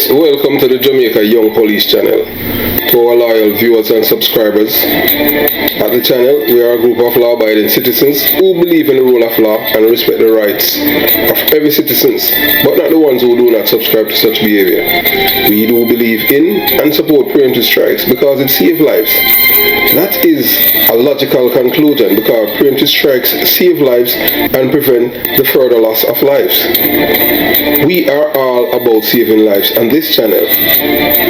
Yes, welcome to the Jamaica Young Police channel. To our loyal viewers and subscribers, at the channel we are a group of law-abiding citizens who believe in the rule of law and respect the rights of every citizen, but not the ones who do not subscribe to such behavior. We do believe in and support preemptive strikes because it saves lives. That is a logical conclusion because preemptive strikes save lives and prevent the further loss of lives. We are all about saving lives on this channel.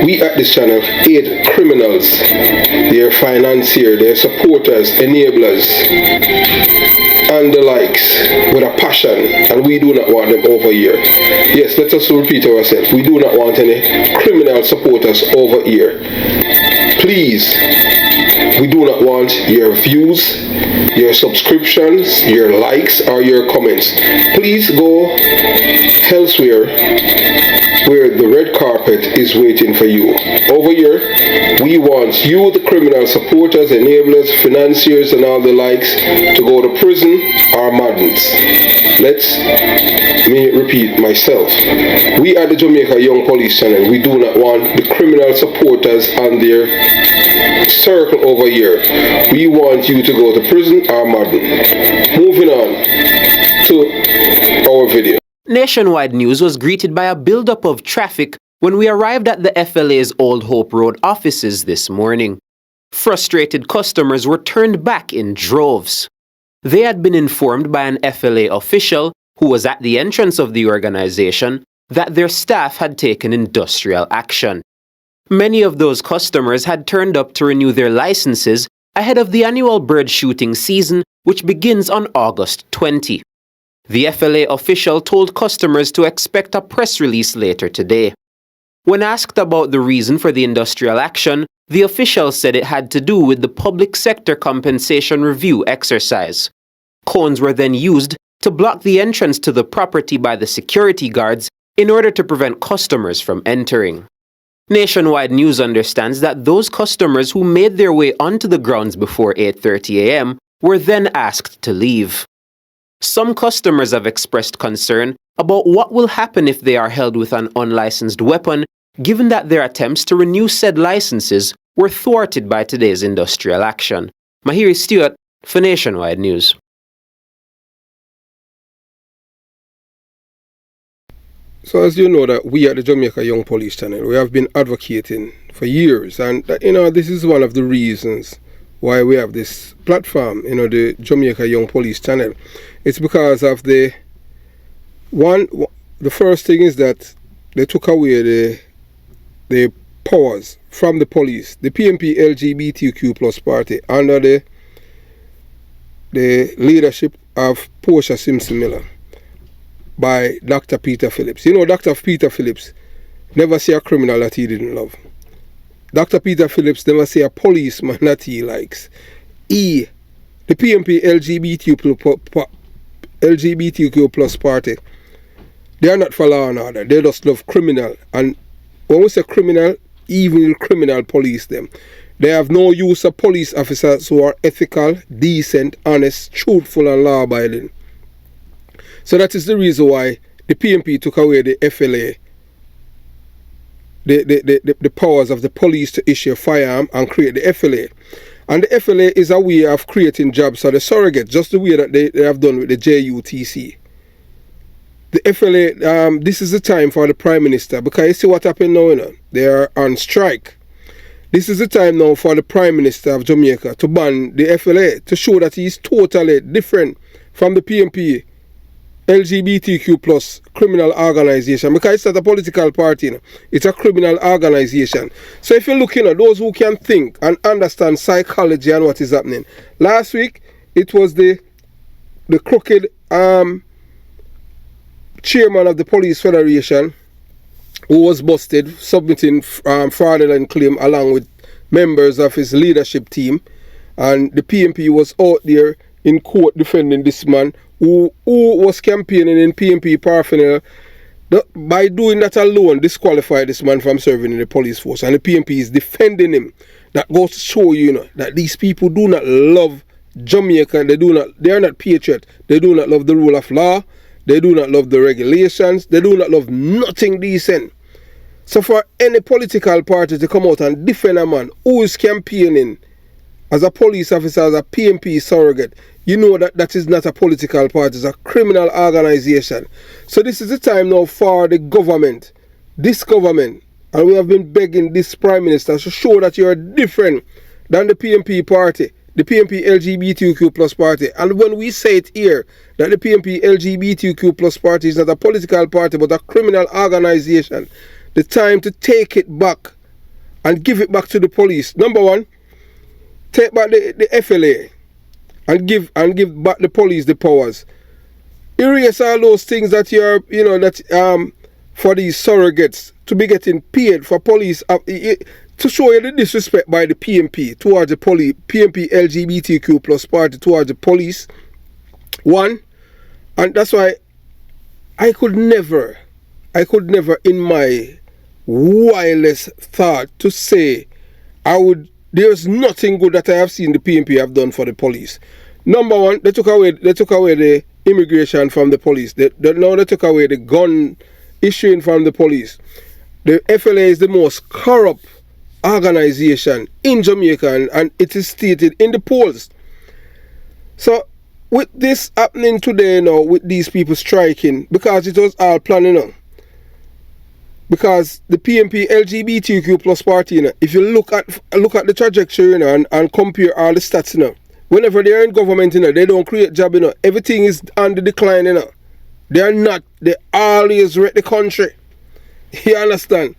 We at this channel aid criminals, their financiers, their supporters, enablers, and the likes with a passion, and we do not want them over here. Yes, let us repeat ourselves. We do not want any criminal supporters over here. Please, we do not want your views, your subscriptions, your likes, or your comments. Please go elsewhere where the red carpet is waiting for you. Over here, we want you, the criminal supporters, enablers, financiers, and all the likes, to go to prison or madness. Let me repeat myself. We at the Jamaica Young Police channel, we do not want the criminal supporters and their circle over here. We want you to go to prison or madness. Moving on to our video. Nationwide news was greeted by a buildup of traffic when we arrived at the FLA's Old Hope Road offices this morning. Frustrated customers were turned back in droves. They had been informed by an FLA official who was at the entrance of the organization that their staff had taken industrial action. Many of those customers had turned up to renew their licenses ahead of the annual bird shooting season, which begins on August 20. The FLA official told customers to expect a press release later today. When asked about the reason for the industrial action, the official said it had to do with the public sector compensation review exercise. Cones were then used to block the entrance to the property by the security guards in order to prevent customers from entering. Nationwide News understands that those customers who made their way onto the grounds before 8:30 a.m. were then asked to leave. Some customers have expressed concern about what will happen if they are held with an unlicensed weapon, given that their attempts to renew said licenses were thwarted by today's industrial action. Mahiri Stewart for Nationwide News. So as you know that we at the Jamaica Young Police channel, we have been advocating for years, and this is one of the reasons why we have this platform, the Jamaica Young Police channel. It's because of the first thing is that they took away the powers from the police, the PNP LGBTQ plus party, under the leadership of Portia Simpson Miller by Dr. Peter Phillips. Dr. Peter Phillips never see a criminal that he didn't love. Dr. Peter Phillips never see a policeman that he likes. The PNP LGBTQ plus party, they are not for law and order. They just love criminal. And when we say criminal, evil criminal police them. They have no use of police officers who are ethical, decent, honest, truthful, and law-abiding. So that is the reason why the PNP took away the FLA, the powers of the police to issue a firearm and create the FLA. And the FLA is a way of creating jobs for the surrogate, just the way that they have done with the JUTC. The FLA, this is the time for the Prime Minister, because you see what happened now, they are on strike. This is the time now for the Prime Minister of Jamaica to ban the FLA, to show that he is totally different from the PNP LGBTQ plus criminal organization, because it's not a political party, it's a criminal organization. So if you're looking at those who can think and understand psychology and what is happening, last week it was the crooked chairman of the Police Federation who was busted submitting fraudulent claim along with members of his leadership team, and the PNP was out there in court defending this man who was campaigning in PNP paraphernalia. By doing that alone, disqualified this man from serving in the police force, and the PNP is defending him. That goes to show you, that these people do not love Jamaica. They are not patriot. They do not love the rule of law. They do not love the regulations. They do not love nothing decent. So for any political party to come out and defend a man who is campaigning as a police officer, as a PMP surrogate, you know that that is not a political party, it's a criminal organization. So this is the time now for the government, this government, and we have been begging this Prime Minister to show that you are different than the PMP party, the PMP LGBTQ plus party. And when we say it here, that the PMP LGBTQ plus party is not a political party but a criminal organization, the time to take it back and give it back to the police. Number one, take back the FLA and give back the police the powers. Erase all those things that you're, for these surrogates to be getting paid for police, to show you the disrespect by the PMP towards the police, PMP LGBTQ plus party towards the police. One, and that's why I could never in my wildest thought to say there's nothing good that I have seen the PMP have done for the police. Number one, they took away the immigration from the police. Now they took away the gun issuing from the police. The FLA is the most corrupt organization in Jamaica, and it is stated in the polls. So with this happening today now, with these people striking, because it was all planning on, because the PMP LGBTQ plus party, if you look at the trajectory, and compare all the stats, whenever they're in government, they don't create job, everything is on the decline, they always wreck the country. You understand?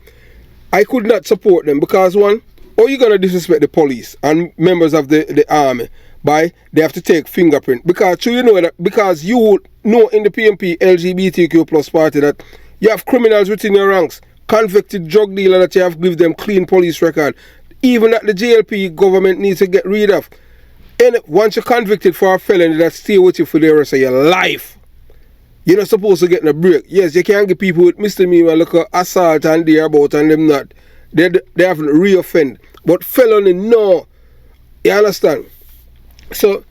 I could not support them because one, you're gonna disrespect the police and members of the army by they have to take fingerprint, because you know in the PMP LGBTQ plus party that you have criminals within your ranks, convicted drug dealer that you have to give them clean police record, even that the JLP government needs to get rid of. And once you're convicted for a felony, that stay with you for the rest of your life. You're not supposed to get a break. Yes, you can't get people with misdemeanor like assault and thereabout and them not. They haven't re-offend. But felony, no. You understand? So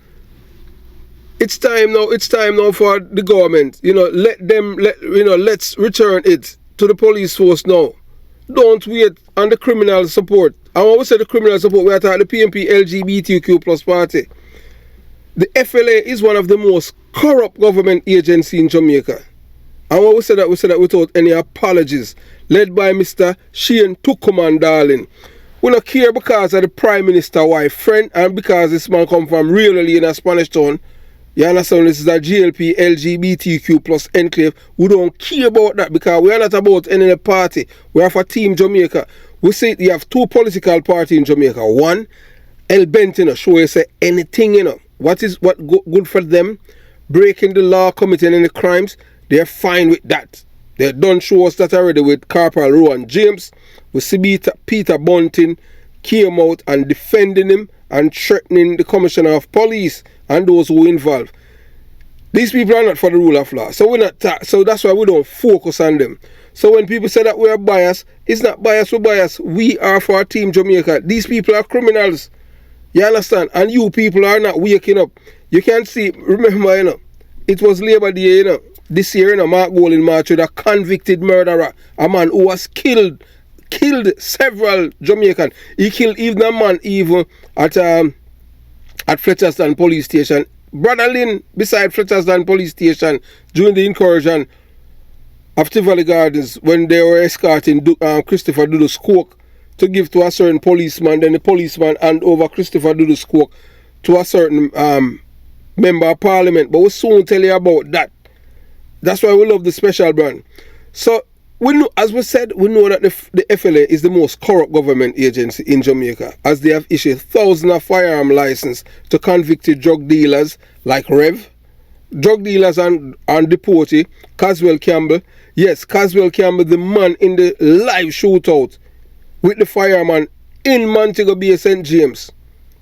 it's time now for the government. Let's return it to the police force now. Don't wait on the criminal support. And when we say the criminal support, we are talking the PMP LGBTQ plus party. The FLA is one of the most corrupt government agency in Jamaica. And when we say that without any apologies, led by Mr. Shane Tukuman Darling. We don't care because of the Prime Minister wife friend, and because this man come from really in a Spanish town. You understand? This is a GLP LGBTQ plus enclave. We don't care about that because we are not about any party. We are for Team Jamaica. We say you have two political parties in Jamaica. One, El Benton, show you say anything, what good for them, breaking the law, committing any crimes, they're fine with that. They done show us that already with Corporal Rowan James. We see Peter Bunting came out and defending him and threatening the Commissioner of Police and those who involved. These people are not for the rule of law. So so that's why we don't focus on them. So when people say that we are biased, it's not bias, we're biased. We are for Team Jamaica. These people are criminals. You understand? And you people are not waking up. You can see, remember, it was Labor Day, this year, Mark Gold in March with a convicted murderer, a man who was killed several Jamaicans. He killed even a man at Fletcherstown Police Station. Brother Lynn, beside Fletcherstown Police Station, during the incursion of Tivoli Gardens, when they were escorting Christopher Dudu's coke to give to a certain policeman, then the policeman hand over Christopher Dudu's coke to a certain member of parliament. But we'll soon tell you about that. That's why we love the special brand. So we know, as we said, we know that the FLA is the most corrupt government agency in Jamaica, as they have issued thousands of firearm licenses to convicted drug dealers like Rev, drug dealers and deportee, Caswell Campbell. Yes, Caswell Campbell, the man in the live shootout with the fireman in Montego Bay, St. James.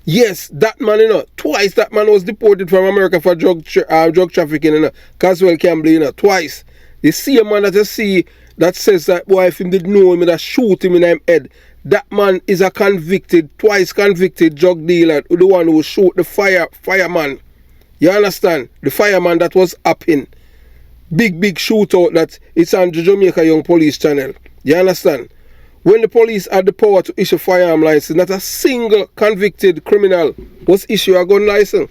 Yes, that man, twice that man was deported from America for drug trafficking, Caswell Campbell, twice. The same man that you see that says that, boy, if him did know him, that shoot him in his head. That man is a twice convicted drug dealer, the one who shoot the fireman. You understand? The fireman that was up in. Big shootout that it's on the Jamaica Young Police channel. You understand? when the police had the power to issue firearm license, not a single convicted criminal was issued a gun license.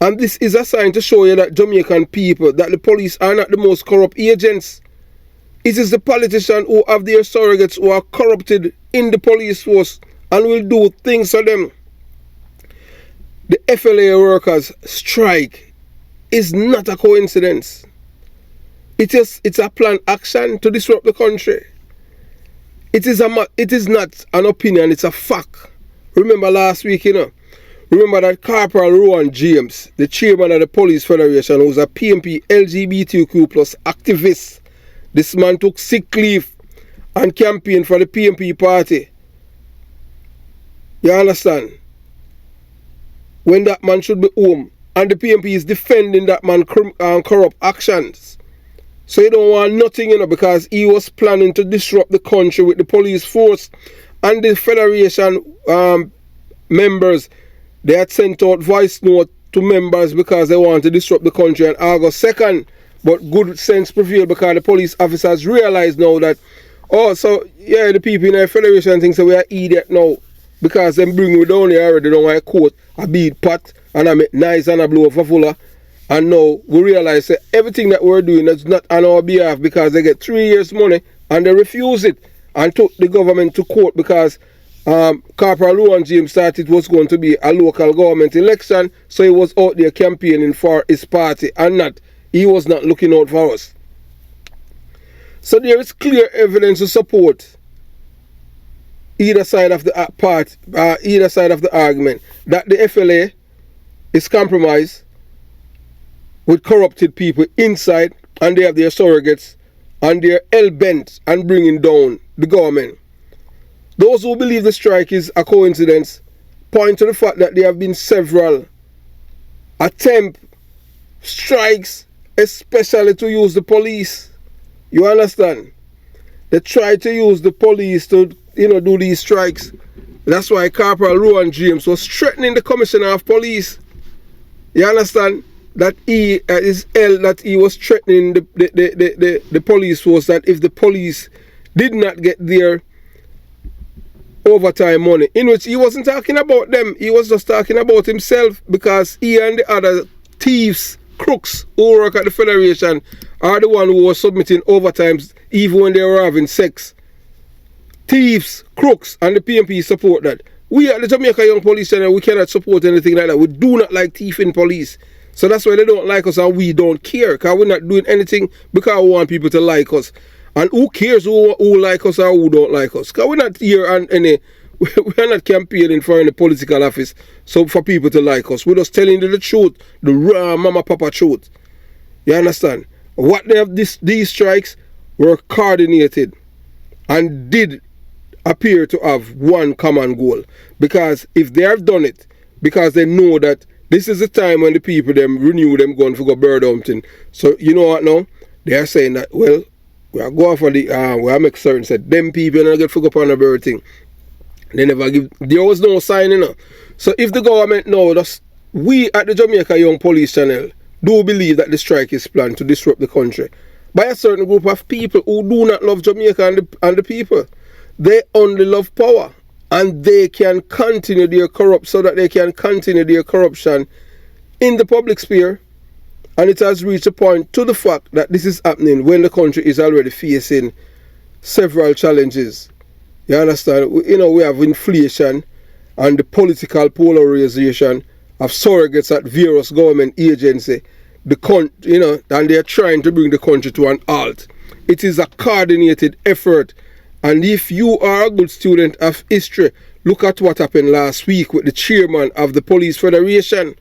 And this is a sign to show you that Jamaican people, that the police are not the most corrupt agents. It is the politicians who have their surrogates who are corrupted in the police force and will do things for them. The FLA workers' strike is not a coincidence. It's a planned action to disrupt the country. It is not an opinion, it's a fact. Remember last week, remember that Corporal Rowan James, the chairman of the Police Federation, who was a PMP LGBTQ plus activist. This man took sick leave and campaigned for the PMP party. You understand? When that man should be home, and the PMP is defending that man corrupt actions. So he don't want nothing, because he was planning to disrupt the country with the police force. And the Federation members, they had sent out voice note to members because they want to disrupt the country on August 2nd. But good sense prevailed because the police officers realize now that, the people in the Federation think so we are idiot now. Because them bring me down here already, don't want a coat, a bead pot, and I make nice and a blow for fuller. And now we realize that everything that we're doing is not on our behalf because they get 3 years money and they refuse it and took the government to court because Corporal Rowan James thought it was going to be a local government election, so he was out there campaigning for his party and he was not looking out for us. So there is clear evidence to support either side of the argument that the FLA is compromised with corrupted people inside, and they have their surrogates, and they're hell-bent on bringing down the government. Those who believe the strike is a coincidence point to the fact that there have been several attempt strikes, especially to use the police. You understand? They try to use the police to, do these strikes. That's why Corporal Rowan James was threatening the Commissioner of Police. You understand? That he was threatening the police force that if the police did not get their overtime money, in which he wasn't talking about them, he was just talking about himself, because he and the other thieves, crooks who work at the Federation are the one who was submitting overtimes even when they were having sex. Thieves, crooks, and the PMP support that. We at the Jamaica Young Police Channel, we cannot support anything like that. We do not like thieving police. So that's why they don't like us and we don't care, because we're not doing anything because we want people to like us. And who cares who like us or who don't like us? Because we're not here on we're not campaigning for any political office so for people to like us. We're just telling you the truth, the raw mama papa truth. You understand? What they have these strikes were coordinated and did appear to have one common goal. Because if they have done it, because they know that this is the time when the people them renew them gun for go bird hunting. So you know what now? They are saying that, well, we are going for the we are make certain said them people don't get for go on a bird thing. They never give, there was no sign, So if the government know that we at the Jamaica Young Police Channel do believe that the strike is planned to disrupt the country by a certain group of people who do not love Jamaica and the people. They only love power. And they can continue their corruption in the public sphere. And it has reached a point to the fact that this is happening when the country is already facing several challenges. You understand? We have inflation and the political polarization of surrogates at various government agencies. And they are trying to bring the country to an halt. It is a coordinated effort. And if you are a good student of history, look at what happened last week with the chairman of the Police Federation,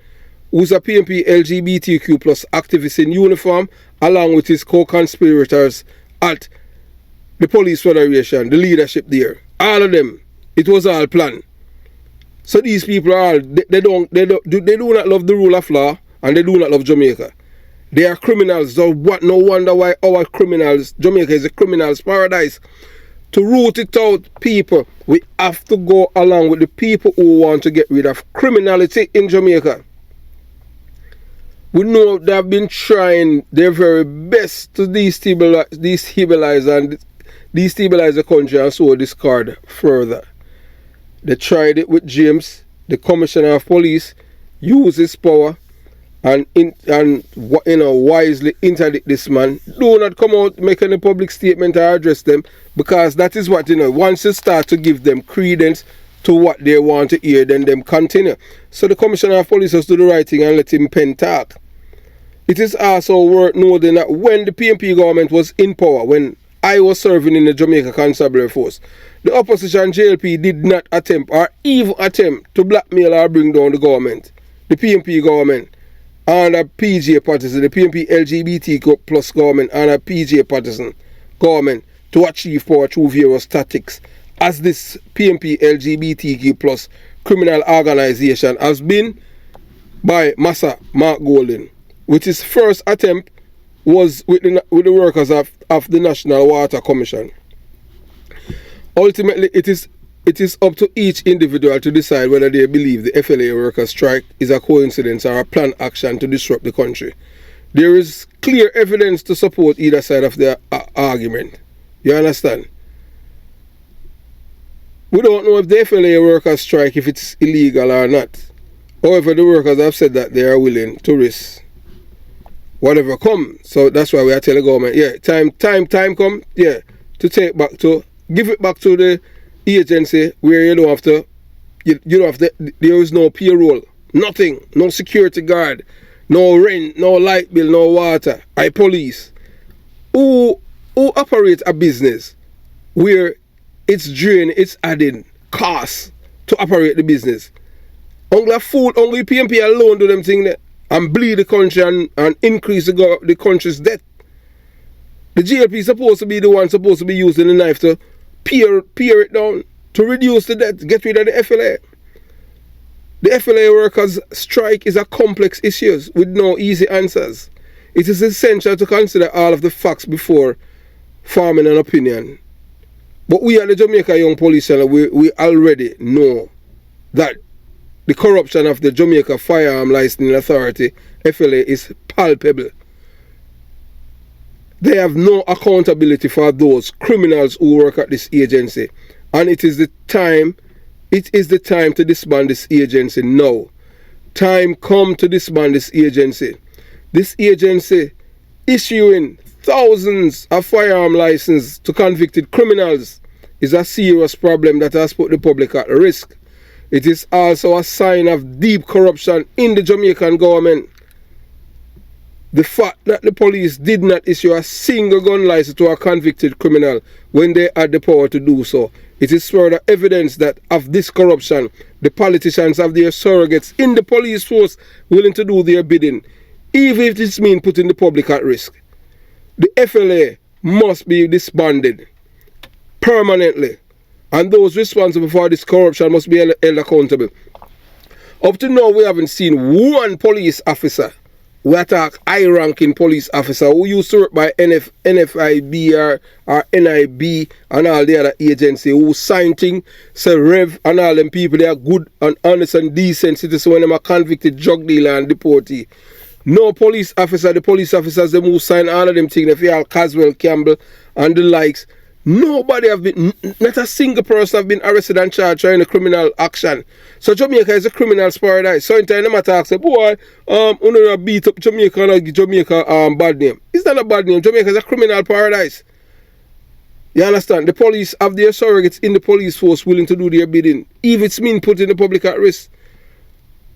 who's a PMP LGBTQ plus activist in uniform, along with his co-conspirators at the Police Federation, the leadership there. All of them. It was all planned. So these people are they do not love the rule of law, and they do not love Jamaica. They are criminals. So no wonder why our criminals, Jamaica is a criminal's paradise. To root it out, people, we have to go along with the people who want to get rid of criminality in Jamaica. We know they have been trying their very best to destabilize and destabilize the country and so discard further. They tried it with James, the Commissioner of Police, used his power and wisely interdict this man. Do not come out, make any public statement or address them, because that is what, once you start to give them credence to what they want to hear, then them continue. So the Commissioner of Police has to do the right thing and let him pen talk. It is also worth noting that when the PNP government was in power, when I was serving in the Jamaica Constabulary Force, the opposition JLP did not attempt or even attempt to blackmail or bring down the government, the PNP government, and a PJ Patterson, the PNP LGBT plus government and a PJ Patterson government to achieve power through various tactics, as this PNP LGBTQ plus criminal organization has been by Massa Mark Golden, which his first attempt was with the workers of the National Water Commission. Ultimately, it is up to each individual to decide whether they believe the FLA workers' strike is a coincidence or a planned action to disrupt the country. There is clear evidence to support either side of the argument. You understand? We don't know if the FLA workers' strike, if it's illegal or not. However, the workers have said that they are willing to risk whatever come. So that's why we are telling the government, yeah, time come, yeah, to give it back to the agency where you don't have to, there is no payroll, nothing, no security guard, no rent, no light bill, no water, police. Who operate a business where it's adding costs to operate the business? Only PNP alone do them thing there and bleed the country and increase the country's debt. The GLP is supposed to be the one supposed to be using the knife to peer it down, to reduce the debt, get rid of the FLA. The FLA workers' strike is a complex issue with no easy answers. It is essential to consider all of the facts before forming an opinion. But we at the Jamaica Young Police Channel, we already know that the corruption of the Jamaica Firearm Licensing Authority, FLA, is palpable. They have no accountability for those criminals who work at this agency. And it is the time to disband this agency now. Time come to disband this agency. This agency issuing thousands of firearm licenses to convicted criminals is a serious problem that has put the public at risk. It is also a sign of deep corruption in the Jamaican government. The fact that the police did not issue a single gun license to a convicted criminal when they had the power to do so, it is further evidence that of this corruption, the politicians have their surrogates in the police force willing to do their bidding, even if this means putting the public at risk. The FLA must be disbanded permanently, and those responsible for this corruption must be held accountable. Up to now, we haven't seen one police officer, we attack high-ranking police officer who used to work by NFIB or NIB and all the other agency who sign things, say Rev and all them people, they are good and honest and decent citizens when they are convicted drug dealer and deportee. No police officer, the police officers them who sign all of them things, if you are Caswell, Campbell and the likes, nobody have been, not a single person have been arrested and charged for any criminal action. So Jamaica is a criminal's paradise. So in time them attack say, boy, you beat up Jamaica and give Jamaica bad name. It's not a bad name. Jamaica is a criminal paradise. You understand? The police have their surrogates in the police force willing to do their bidding. If it's mean putting the public at risk,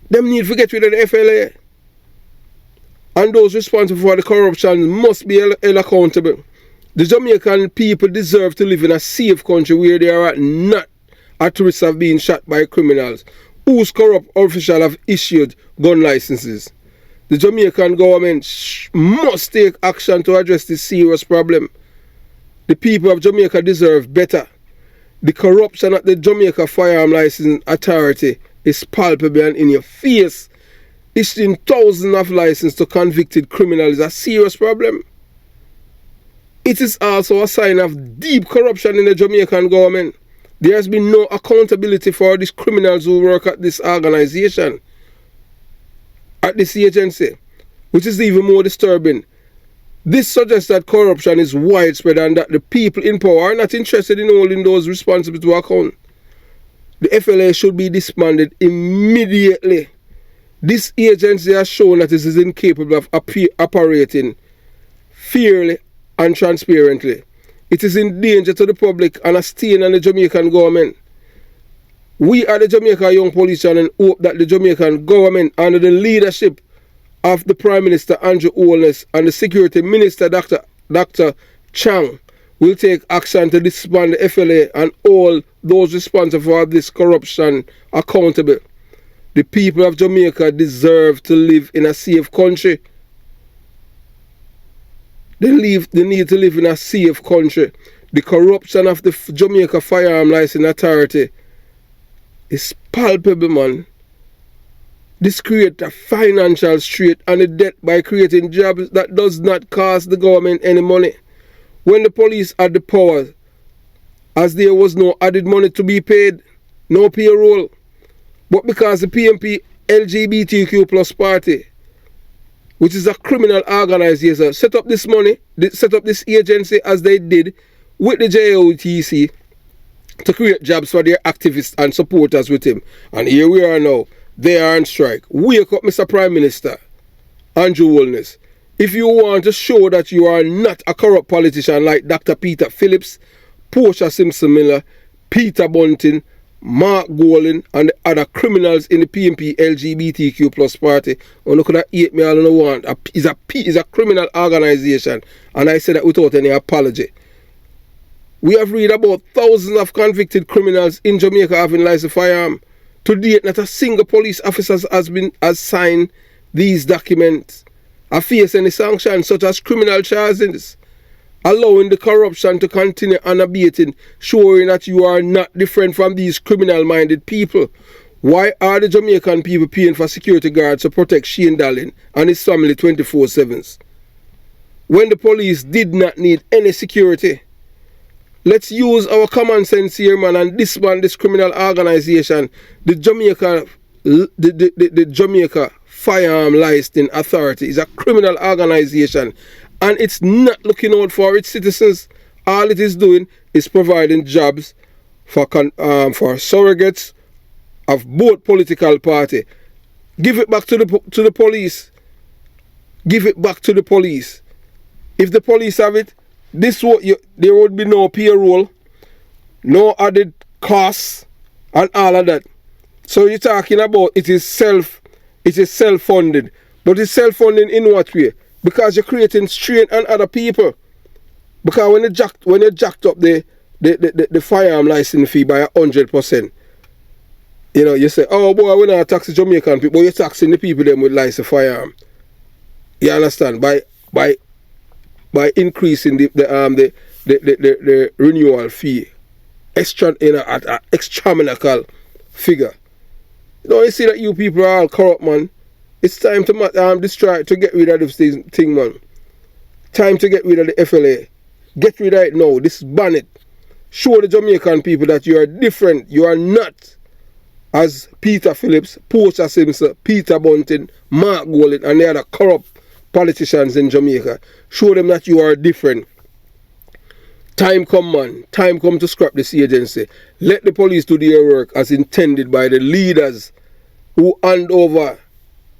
them need to get rid of the FLA. And those responsible for the corruption must be held accountable. The Jamaican people deserve to live in a safe country where they are not at risk of being shot by criminals whose corrupt officials have issued gun licenses. The Jamaican government must take action to address this serious problem. The people of Jamaica deserve better. The corruption at the Jamaica Firearm Licensing Authority is palpable and in your face. Issuing thousands of licenses to convicted criminals is a serious problem. It is also a sign of deep corruption in the Jamaican government. There has been no accountability for these criminals who work at this organization, at this agency, which is even more disturbing. This suggests that corruption is widespread and that the people in power are not interested in holding those responsible to account. The FLA should be disbanded immediately. This agency has shown that it is incapable of operating fairly and transparently. It is in danger to the public and a stain on the Jamaican government. We at the Jamaica Young Police Channel hope that the Jamaican government, under the leadership of the Prime Minister Andrew Holness and the Security Minister Dr. Chang, will take action to disband the FLA and all those responsible for this corruption accountable. The people of Jamaica deserve to live in a safe country. They need to live in a safe country. The corruption of the Jamaica Firearm Licensing Authority is palpable, man. This creates a financial strain and a debt by creating jobs that does not cost the government any money. When the police had the power, as there was no added money to be paid, no payroll. But because the PMP LGBTQ plus party, which is a criminal organization, set up this agency as they did with the JOTC to create jobs for their activists and supporters with him. And here we are now. They are on strike. Wake up, Mr. Prime Minister Andrew Holness. If you want to show that you are not a corrupt politician like Dr. Peter Phillips, Portia Simpson Miller, Peter Bunting, Mark Golding, and the other criminals in the PMP LGBTQ plus party, and could have hate me all I want. It's a criminal organization, and I say that without any apology. We have read about thousands of convicted criminals in Jamaica having licensed firearm. To date, not a single police officer has signed these documents or face any sanctions such as criminal charges, allowing the corruption to continue unabated, showing that you are not different from these criminal-minded people. Why are the Jamaican people paying for security guards to protect Shane Dallin and his family 24/7 when the police did not need any security? Let's use our common sense here, man, and disband this criminal organization. The Jamaica Firearm Licensing Authority is a criminal organization, and it's not looking out for its citizens. All it is doing is providing jobs for surrogates of both political parties. Give it back to the police. Give it back to the police. If the police have it, there would be no payroll, no added costs, and all of that. So you're talking about it is self-funded. But it's self-funding in what way? Because you're creating strain on other people. Because when you jacked up the firearm license fee by 100%, you know, you say, oh boy, we're not taxing Jamaican people, but you're taxing the people them with license firearm. You understand? By increasing the renewal fee at an astronomical figure. You know, you see that you people are all corrupt, man. It's time to get rid of this thing, man. Time to get rid of the FLA. Get rid of it now. Disband it. Show the Jamaican people that you are different. You are not as Peter Phillips, Portia Simpson, Peter Bunting, Mark Golding, and the other corrupt politicians in Jamaica. Show them that you are different. Time come, man. Time come to scrap this agency. Let the police do their work as intended by the leaders who hand over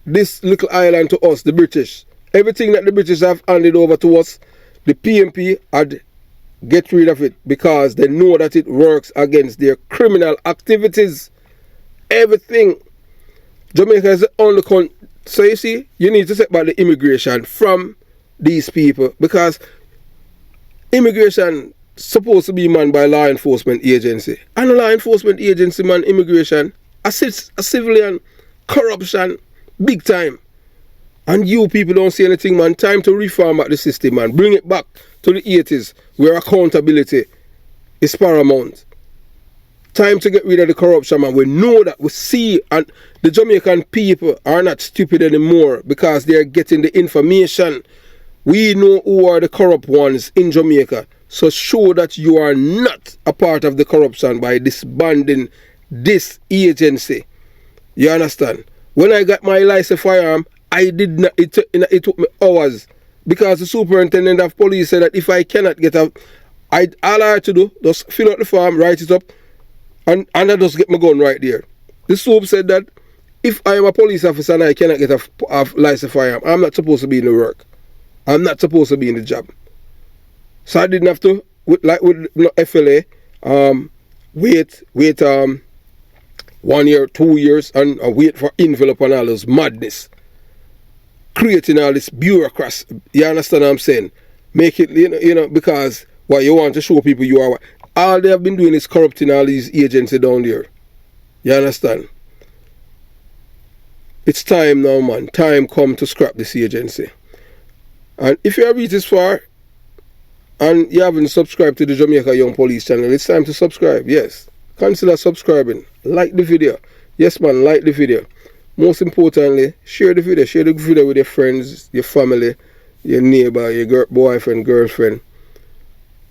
this little island to us, the British. Everything that the British have handed over to us, the PMP had get rid of it because they know that it works against their criminal activities. Everything. Jamaica is the only country. So you see, you need to set back the immigration from these people, because immigration is supposed to be manned by law enforcement agency. And a law enforcement agency man immigration, a civilian, corruption, big time. And you people don't see anything, man. Time to reform back the system, man. Bring it back to the 80s where accountability is paramount. Time to get rid of the corruption, man. We know that, we see, and the Jamaican people are not stupid anymore because they are getting the information. We know who are the corrupt ones in Jamaica. So show that you are not a part of the corruption by disbanding this agency. You understand? When I got my license firearm, I did not. It took me hours because the superintendent of police said that if I cannot get all I have to do, just fill out the form, write it up, and I just get my gun right there. The soup said that if I am a police officer and I cannot get a license firearm, I'm not supposed to be in the work. I'm not supposed to be in the job. So I didn't have to, like with FLA, wait 1 year, 2 years, and wait for envelope and all those madness. Creating all this bureaucracy. You understand what I'm saying? Make it, you know, because what you want to show people you are. All they have been doing is corrupting all these agencies down there. You understand? It's time now, man. Time come to scrap this agency. And if you have reached this far and you haven't subscribed to the Jamaica Young Police channel, it's time to subscribe. Yes. Consider subscribing. Like the video. Yes, man, like the video. Most importantly, share the video. Share the video with your friends, your family, your neighbor, your boyfriend, girlfriend.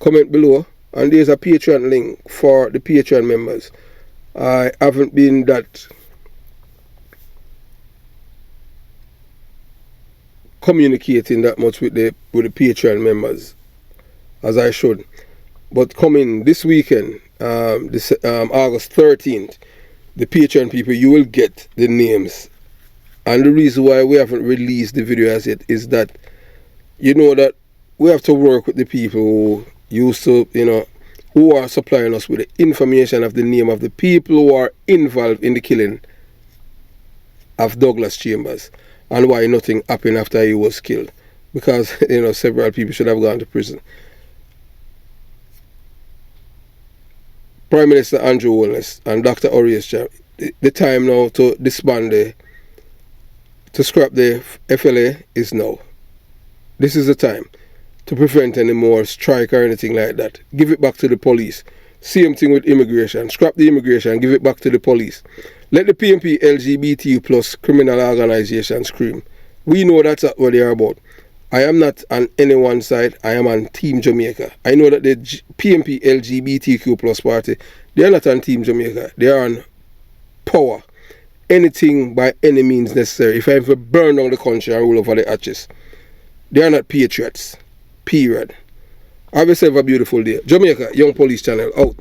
Comment below. And there's a Patreon link for the Patreon members. I haven't been that communicating that much with the Patreon members as I should. But coming this weekend, August 13th, the Patreon people, you will get the names. And the reason why we haven't released the video as yet is that you know that we have to work with the people who used to, you know, who are supplying us with the information of the name of the people who are involved in the killing of Douglas Chambers and why nothing happened after he was killed. Because, you know, several people should have gone to prison. Prime Minister Andrew Holness and Dr. Orius, the time now to disband to scrap the FLA is now. This is the time to prevent any more strike or anything like that. Give it back to the police. Same thing with immigration. Scrap the immigration, give it back to the police. Let the PMP LGBT plus criminal organizations scream. We know that's what they are about. I am not on anyone's side. I am on Team Jamaica. I know that the PMP LGBTQ plus party, they are not on Team Jamaica. They are on power. Anything by any means necessary. If I ever burn down the country and roll over the hatches. They are not patriots. Period. Have yourself a beautiful day. Jamaica Young Police Channel out.